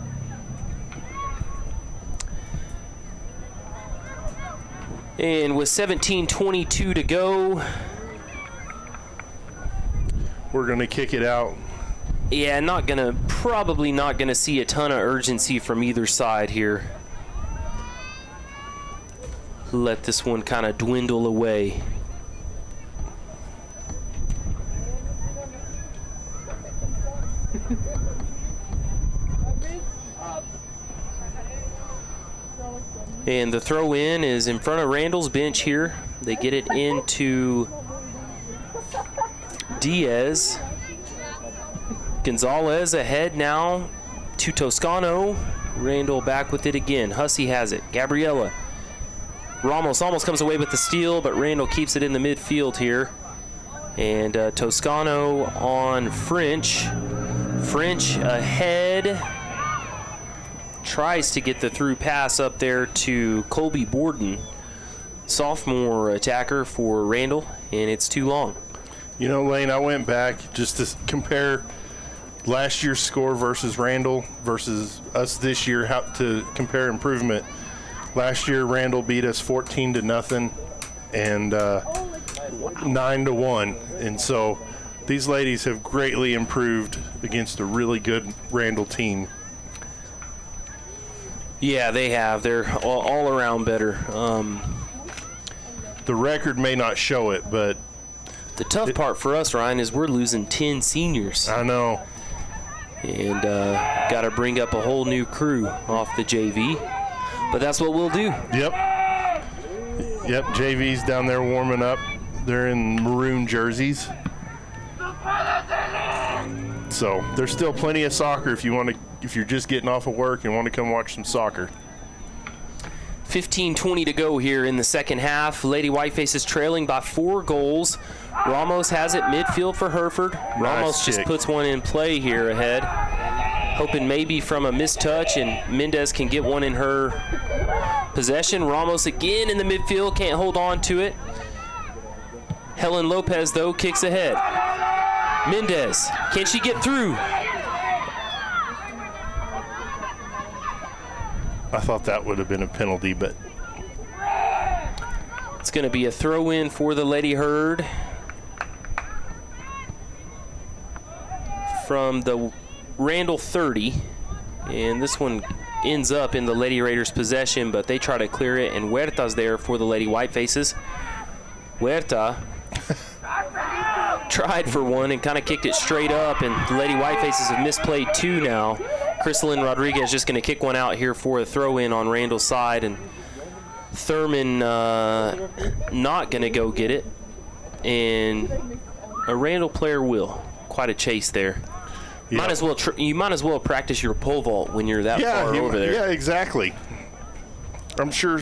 And with 17:22 to go, we're going to kick it out. Yeah, probably not gonna see a ton of urgency from either side here. Let this one kind of dwindle away. And the throw in is in front of Randall's bench here. They get it into Diaz. Gonzalez ahead now to Toscano. Randall back with it again. Hussey has it. Gabriella. Ramos almost comes away with the steal, but Randall keeps it in the midfield here. And Toscano on French. French ahead. Tries to get the through pass up there to Colby Borden, sophomore attacker for Randall, and it's too long. You know, Lane, I went back just to compare last year's score versus Randall versus us this year, how to compare improvement. Last year, Randall beat us 14-0 and 9-1, and so these ladies have greatly improved against a really good Randall team. Yeah, they have. They're all around better. The record may not show it, but the tough part for us, Ryan, is we're losing 10 seniors. I know. And got to bring up a whole new crew off the JV. But that's what we'll do. Yep, JV's down there warming up. They're in maroon jerseys. So there's still plenty of soccer if you're just getting off of work and want to come watch some soccer. 15:20 to go here in the second half. Lady Whiteface is trailing by 4 goals. Ramos has it midfield for Hereford. Ramos just puts one in play here ahead, hoping maybe from a mistouch and Mendez can get one in her possession. Ramos again in the midfield, can't hold on to it. Helen Lopez, though, kicks ahead. Mendez, can she get through? I thought that would have been a penalty, but it's going to be a throw-in for the Lady Herd from the Randall 30, and this one ends up in the Lady Raiders' possession, but they try to clear it, and Huerta's there for the Lady Whitefaces. Huerta tried for one and kind of kicked it straight up, and the Lady Whitefaces have misplayed 2 now. Crystalyn Rodriguez just going to kick one out here for a throw-in on Randall's side, and Thurman not going to go get it, and a Randall player will. Quite a chase there. Yeah. You might as well practice your pole vault when you're that far over there. Yeah, exactly. I'm sure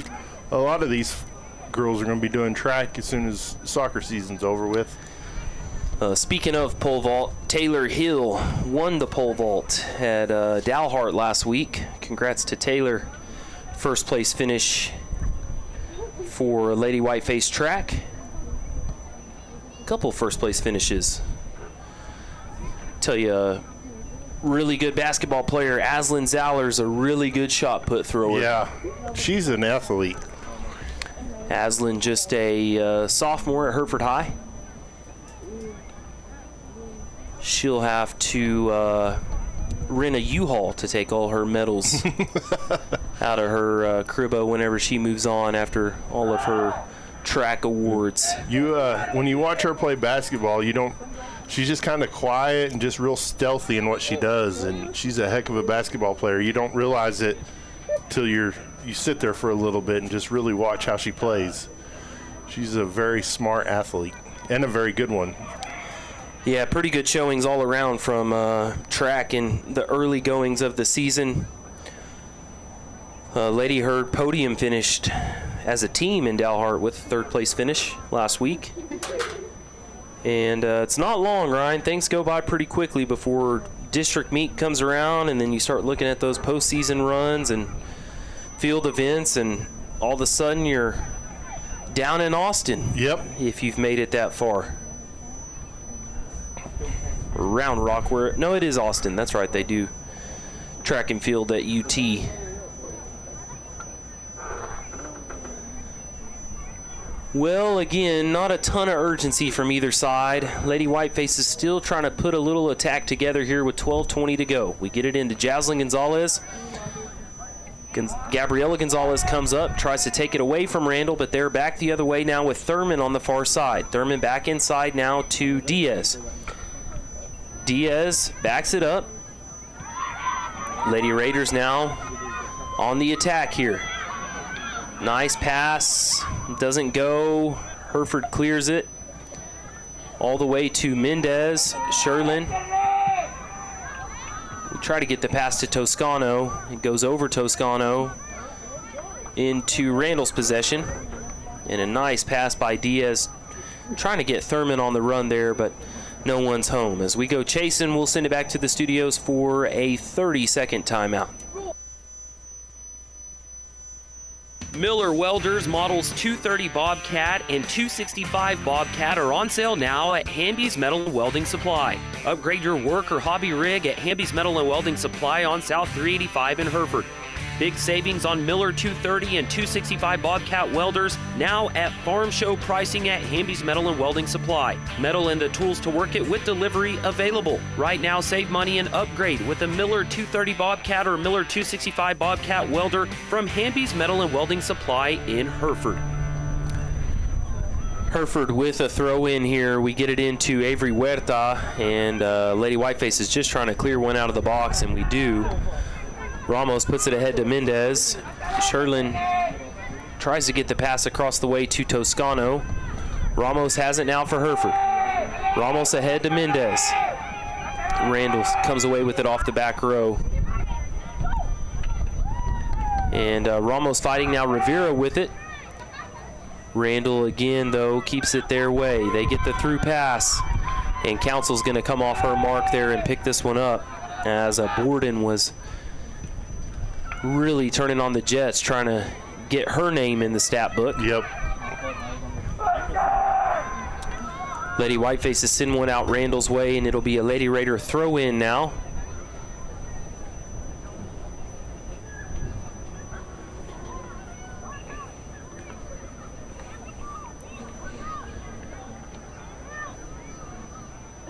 a lot of these girls are going to be doing track as soon as soccer season's over with. Speaking of pole vault, Taylor Hill won the pole vault at Dalhart last week. Congrats to Taylor. First place finish for Lady Whiteface track. A couple first place finishes. Tell you, really good basketball player, Aslan Zaller's a really good shot put thrower. Yeah, she's an athlete. Aslan just a sophomore at Hereford High. She'll have to rent a U-Haul to take all her medals out of her cribbo whenever she moves on after all of her track awards. When you watch her play basketball, she's just kind of quiet and just real stealthy in what she does, and she's a heck of a basketball player. You don't realize it till you sit there for a little bit and just really watch how she plays. She's a very smart athlete and a very good one. Yeah, pretty good showings all around from track in the early goings of the season. Lady Herd podium finished as a team in Dalhart with a 3rd place finish last week. And it's not long, Ryan. Things go by pretty quickly before district meet comes around, and then you start looking at those postseason runs and field events, and all of a sudden you're down in Austin. Yep. If you've made it that far. Round Rock, no, it is Austin. That's right, they do track and field at UT. Well, again, not a ton of urgency from either side. Lady Whiteface is still trying to put a little attack together here with 12:20 to go. We get it into Jaslyn Gonzalez. Gabriela Gonzalez comes up, tries to take it away from Randall, but they're back the other way now with Thurman on the far side. Thurman back inside now to Diaz. Diaz backs it up. Lady Raiders now on the attack here. Nice pass. Doesn't go. Hereford clears it. All the way to Mendez. Sherlin. We try to get the pass to Toscano. It goes over Toscano into Randall's possession. And a nice pass by Diaz. Trying to get Thurman on the run there, but no one's home. As we go chasing, we'll send it back to the studios for a 30-second timeout. Miller Welders models 230 Bobcat and 265 Bobcat are on sale now at Hamby's Metal and Welding Supply. Upgrade your work or hobby rig at Hamby's Metal and Welding Supply on South 385 in Hereford. Big savings on Miller 230 and 265 Bobcat welders now at farm show pricing at Hamby's Metal and Welding Supply. Metal and the tools to work it with delivery available. Right now, save money and upgrade with a Miller 230 Bobcat or Miller 265 Bobcat welder from Hamby's Metal and Welding Supply in Hereford. Hereford with a throw in here. We get it into Avery Huerta, and Lady Whiteface is just trying to clear one out of the box, and we do. Ramos puts it ahead to Mendez. Sherlin tries to get the pass across the way to Toscano. Ramos has it now for Hereford. Ramos ahead to Mendez. Randall comes away with it off the back row. And Ramos fighting now Rivera with it. Randall again, though, keeps it their way. They get the through pass, and Council's going to come off her mark there and pick this one up, as Borden was really turning on the Jets, trying to get her name in the stat book. Yep. Lady Whitefaces send one out Randall's way, and it'll be a Lady Raider throw in now.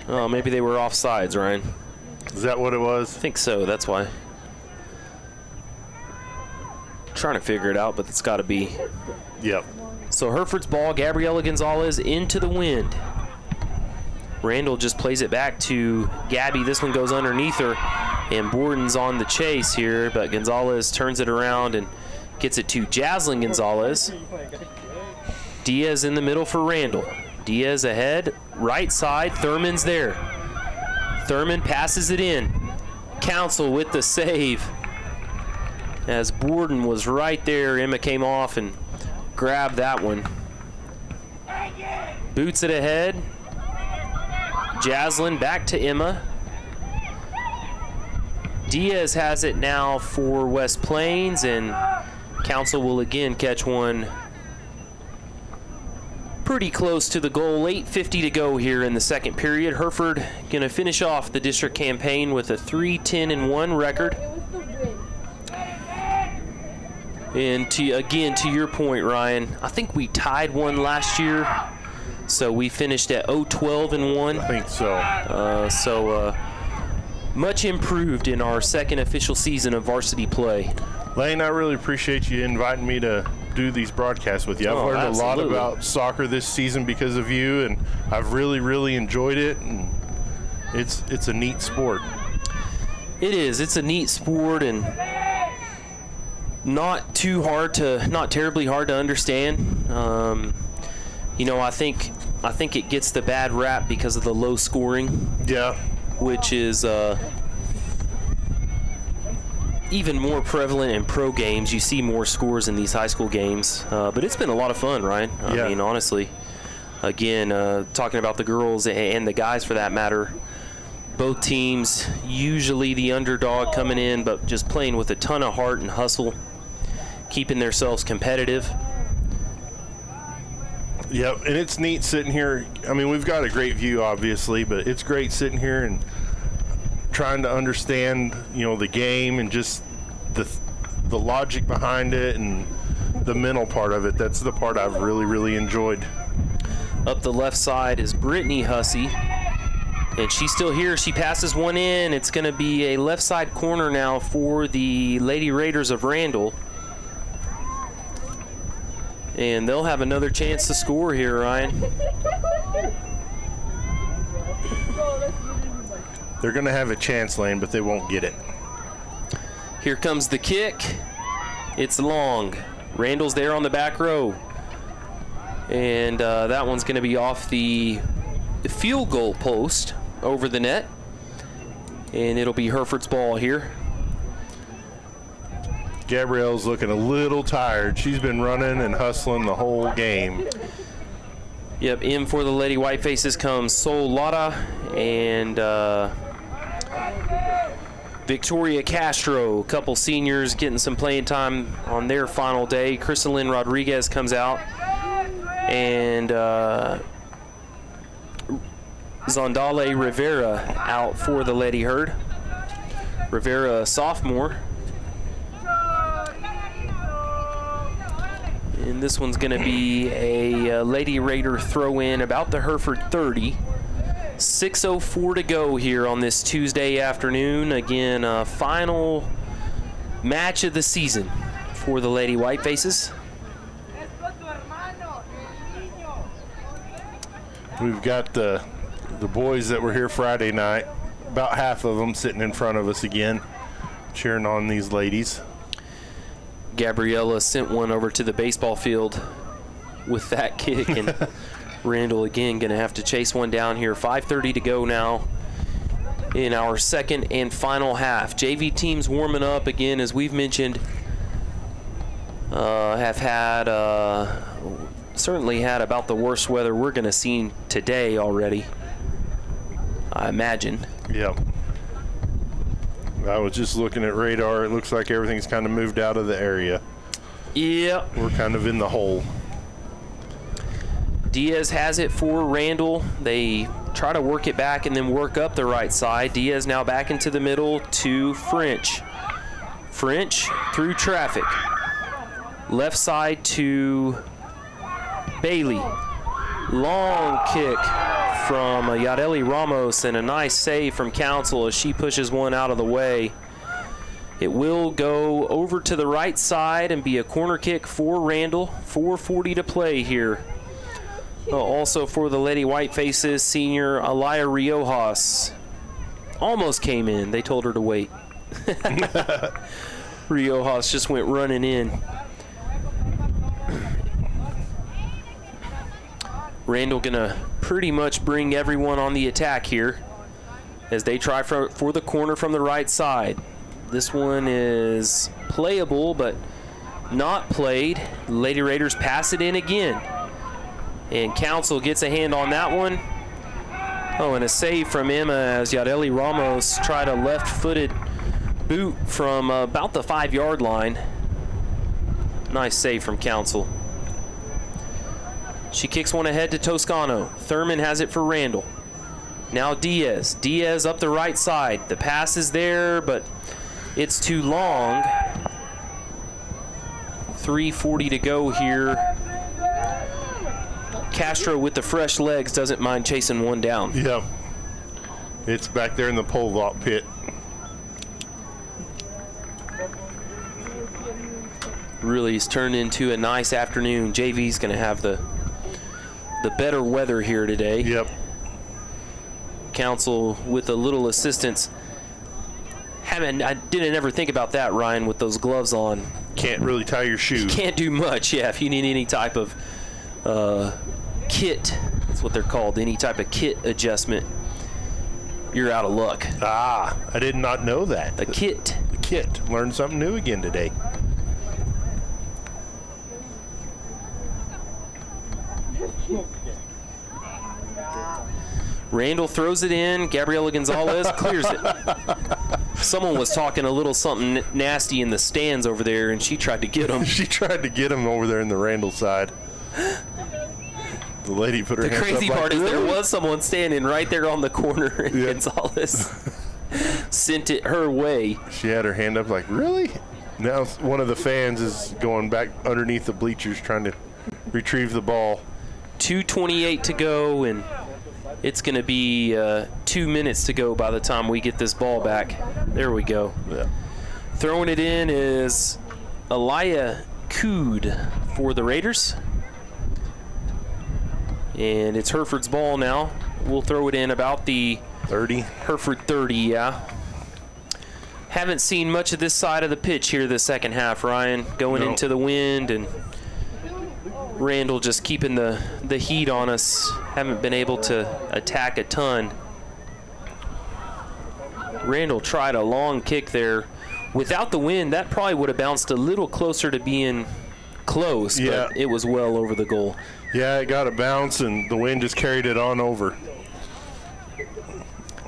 Oh, maybe they were offsides, Ryan. Is that what it was? I think so, that's why. Trying to figure it out, but it's got to be. Yep. So Hereford's ball, Gabriela Gonzalez into the wind. Randall just plays it back to Gabby. This one goes underneath her, and Borden's on the chase here, but Gonzalez turns it around and gets it to Jaslyn Gonzalez. Diaz in the middle for Randall. Diaz ahead, right side, Thurman's there. Thurman passes it in. Council with the save. As Borden was right there, Emma came off and grabbed that one. Boots it ahead. Jaslyn back to Emma. Diaz has it now for West Plains, and Council will again catch one pretty close to the goal. 8:50 to go here in the second period. Hereford going to finish off the district campaign with a 3-10-1 record. And to your point, Ryan, I think we tied one last year, so we finished at 0-12-1. I think so. Much improved in our second official season of varsity play. Lane, I really appreciate you inviting me to do these broadcasts with you. I've learned absolutely. a lot about soccer this season because of you, and I've really, really enjoyed it. And it's a neat sport. It is. It's a neat sport, and not terribly hard to understand. I think it gets the bad rap because of the low scoring. Yeah. Which is even more prevalent in pro games. You see more scores in these high school games. But it's been a lot of fun, Ryan. I mean, honestly. Again, talking about the girls and the guys for that matter. Both teams, usually the underdog coming in, but just playing with a ton of heart and hustle, keeping themselves competitive. Yep, and it's neat sitting here. I mean, we've got a great view, obviously, but it's great sitting here and trying to understand, the game and just the logic behind it and the mental part of it. That's the part I've really, really enjoyed. Up the left side is Brittany Hussey, and she's still here. She passes one in. It's going to be a left side corner now for the Lady Raiders of Randall. And they'll have another chance to score here, Ryan. They're going to have a chance, Lane, but they won't get it. Here comes the kick. It's long. Randall's there on the back row. And that one's going to be off the field goal post over the net. And it'll be Hereford's ball here. Gabrielle's looking a little tired. She's been running and hustling the whole game. Yep, in for the Lady Whitefaces comes Sol Lara and Victoria Castro. A couple seniors getting some playing time on their final day. Crystalyn Rodriguez comes out. And Zondale Rivera out for the Lady Herd. Rivera, a sophomore. And this one's going to be a Lady Raider throw-in about the Hereford 30. 6:04 to go here on this Tuesday afternoon. Again, final match of the season for the Lady Whitefaces. We've got the boys that were here Friday night, about half of them sitting in front of us again, cheering on these ladies. Gabriella sent one over to the baseball field with that kick, and Randall again going to have to chase one down here. 5:30 to go now in our second and final half. JV teams warming up again, as we've mentioned. have had, certainly had about the worst weather we're going to see today already, I imagine. Yep. I was just looking at radar. It looks like everything's kind of moved out of the area. Yep. We're kind of in the hole. Diaz has it for Randall. They try to work it back and then work up the right side. Diaz now back into the middle to French. French through traffic. Left side to Bailey. Long kick from Yadeli Ramos and a nice save from Council as she pushes one out of the way. It will go over to the right side and be a corner kick for Randall. 4:40 to play here. Also for the Lady White Faces, senior Alaya Riojas. Almost came in. They told her to wait. Riojas just went running in. Randall gonna pretty much bring everyone on the attack here as they try for the corner from the right side. This one is playable, but not played. Lady Raiders pass it in again. And Council gets a hand on that one. Oh, and a save from Emma as Yadeli Ramos tried a left-footed boot from about the 5-yard line. Nice save from Council. She kicks one ahead to Toscano. Thurman has it for Randall. Now Diaz. Diaz up the right side. The pass is there, but it's too long. 3:40 to go here. Castro with the fresh legs doesn't mind chasing one down. Yep. It's back there in the pole vault pit. Really has turned into a nice afternoon. JV's going to have the better weather here today. Yep. Council with a little assistance. I didn't ever think about that, Ryan, with those gloves on. Can't really tie your shoe. You can't do much, yeah. If you need any type of kit, that's what they're called, any type of kit adjustment, you're out of luck. Ah, I did not know that. A kit. A kit. Learned something new again today. Randall throws it in. Gabriela Gonzalez clears it. Someone was talking a little something nasty in the stands over there, and she tried to get him. She tried to get him over there in the Randall side. The lady put her hands up. The crazy part is there was someone standing right there on the corner, and Gonzalez sent it her way. She had her hand up like, really? Now one of the fans is going back underneath the bleachers trying to retrieve the ball. 2:28 to go, and it's going to be 2 minutes to go by the time we get this ball back. There we go. Yeah. Throwing it in is Alaya Cood for the Raiders. And it's Hereford's ball now. We'll throw it in about the 30. Hereford 30, yeah. Haven't seen much of this side of the pitch here the second half, Ryan. Going into the wind, and Randall just keeping the heat on us. Haven't been able to attack a ton. Randall tried a long kick there. Without the wind, that probably would have bounced a little closer to being close, but it was well over the goal. Yeah, it got a bounce, and the wind just carried it on over.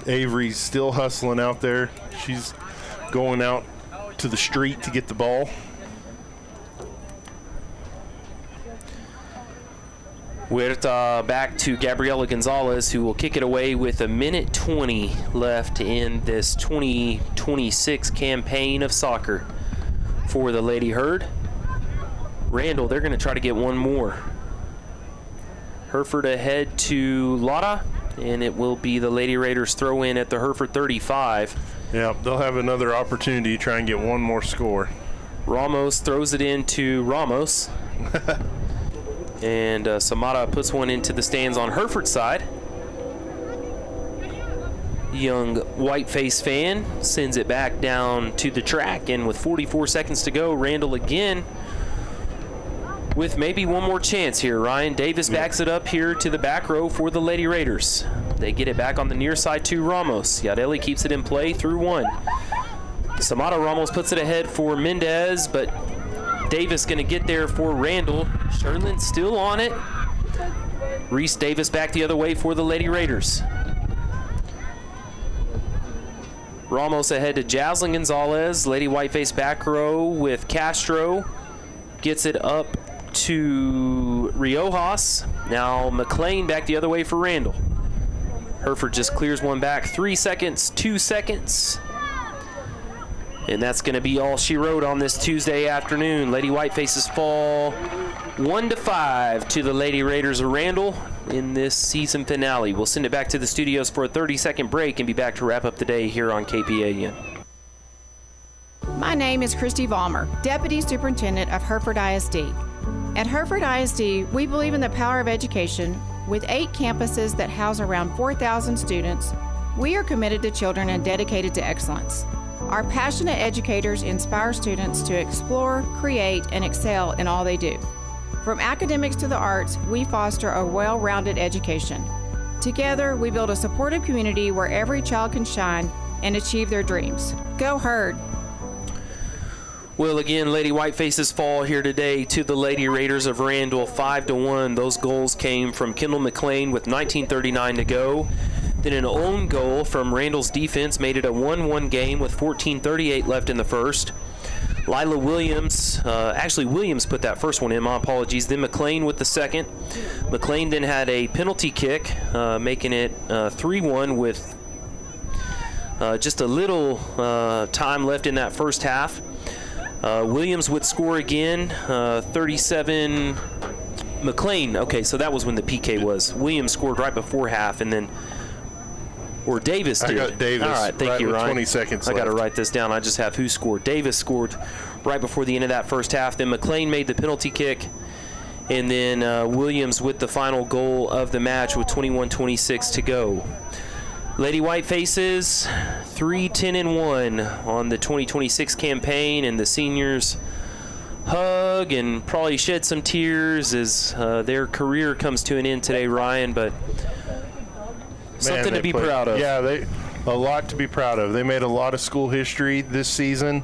Avery's still hustling out there. She's going out to the street to get the ball. Huerta back to Gabriela Gonzalez, who will kick it away with 1:20 left in this 2026 campaign of soccer for the Lady Herd. Randall, they're going to try to get one more. Hereford ahead to Lotta, and it will be the Lady Raiders throw in at the Hereford 35. Yeah, they'll have another opportunity to try and get one more score. Ramos throws it into Ramos. And Samara puts one into the stands on Hereford's side. Young white-faced fan sends it back down to the track, and with 44 seconds to go, Randall again with maybe one more chance here. Ryan Davis backs it up here to the back row for the Lady Raiders. They get it back on the near side to Ramos. Yadeli keeps it in play through one. Samara Ramos puts it ahead for Mendez, but Davis going to get there for Randall. Sherlin still on it. Reese Davis back the other way for the Lady Raiders. Ramos ahead to Jaslyn Gonzalez. Lady Whiteface back row with Castro. Gets it up to Riojas. Now McLean back the other way for Randall. Hereford just clears one back. 3 seconds, 2 seconds. And that's going to be all she wrote on this Tuesday afternoon. Lady Whitefaces fall 1-5 to the Lady Raiders of Randall in this season finale. We'll send it back to the studios for a 30-second break and be back to wrap up the day here on KPAN. My name is Christy Vollmer, Deputy Superintendent of Hereford ISD. At Hereford ISD, we believe in the power of education. With 8 campuses that house around 4,000 students, we are committed to children and dedicated to excellence. Our passionate educators inspire students to explore, create, and excel in all they do. From academics to the arts, we foster a well-rounded education. Together, we build a supportive community where every child can shine and achieve their dreams. Go Herd! Well, again, Lady Whitefaces fall here today to the Lady Raiders of Randall 5-1. Those goals came from Kendall McLean with 19:39 to go. Then an own goal from Randall's defense made it a 1-1 game with 14:38 left in the first. Lila Williams, Williams put that first one in, my apologies. Then McLean with the second. McLean then had a penalty kick, making it 3-1 with just a little time left in that first half. Williams would score again, 37. McLean, okay, so that was when the PK was. Williams scored right before half, and then, or Davis did. I got Davis. All right, thank you, with Ryan. 20 seconds I got to left. write this down. I just have who scored. Davis scored right before the end of that first half. Then McLean made the penalty kick, and then Williams with the final goal of the match with 21:26 to go. Lady Whitefaces 3-10-1 on the 2026 campaign, and the seniors hug and probably shed some tears as their career comes to an end today, Ryan, but something to be proud of. Yeah, a lot to be proud of. They made a lot of school history this season,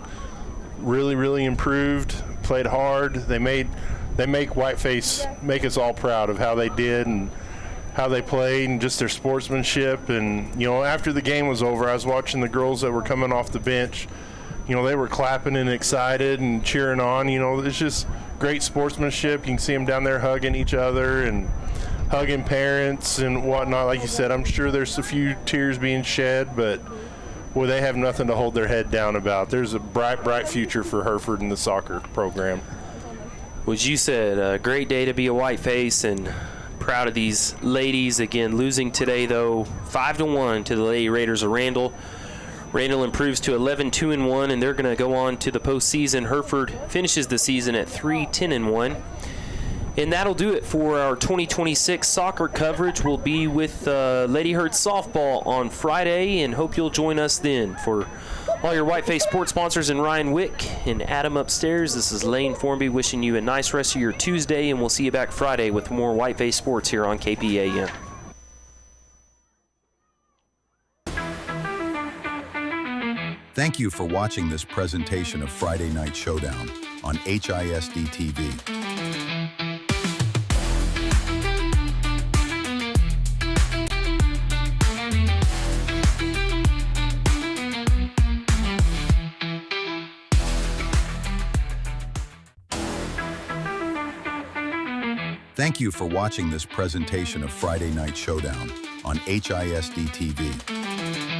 really, really improved, played hard. They make Whiteface make us all proud of how they did and how they played and just their sportsmanship. And, you know, after the game was over, I was watching the girls that were coming off the bench. You know, they were clapping and excited and cheering on. You know, it's just great sportsmanship. You can see them down there hugging each other and hugging parents and whatnot. Like you said, I'm sure there's a few tears being shed, but, well, they have nothing to hold their head down about. There's a bright, bright future for Hereford in the soccer program. As you said, a great day to be a Whiteface, and proud of these ladies. Again, losing today, though, 5-1 to the Lady Raiders of Randall. Randall improves to 11-2-1, and they're going to go on to the postseason. Hereford finishes the season at 3-10-1. And that'll do it for our 2026 soccer coverage. We'll be with Lady Herd softball on Friday, and hope you'll join us then. For all your Whiteface sports sponsors and Ryan Wick and Adam upstairs, this is Lane Formby wishing you a nice rest of your Tuesday, and we'll see you back Friday with more Whiteface sports here on KPAN. Thank you for watching this presentation of Friday Night Showdown on HISD TV. Thank you for watching this presentation of Friday Night Showdown on HISD TV.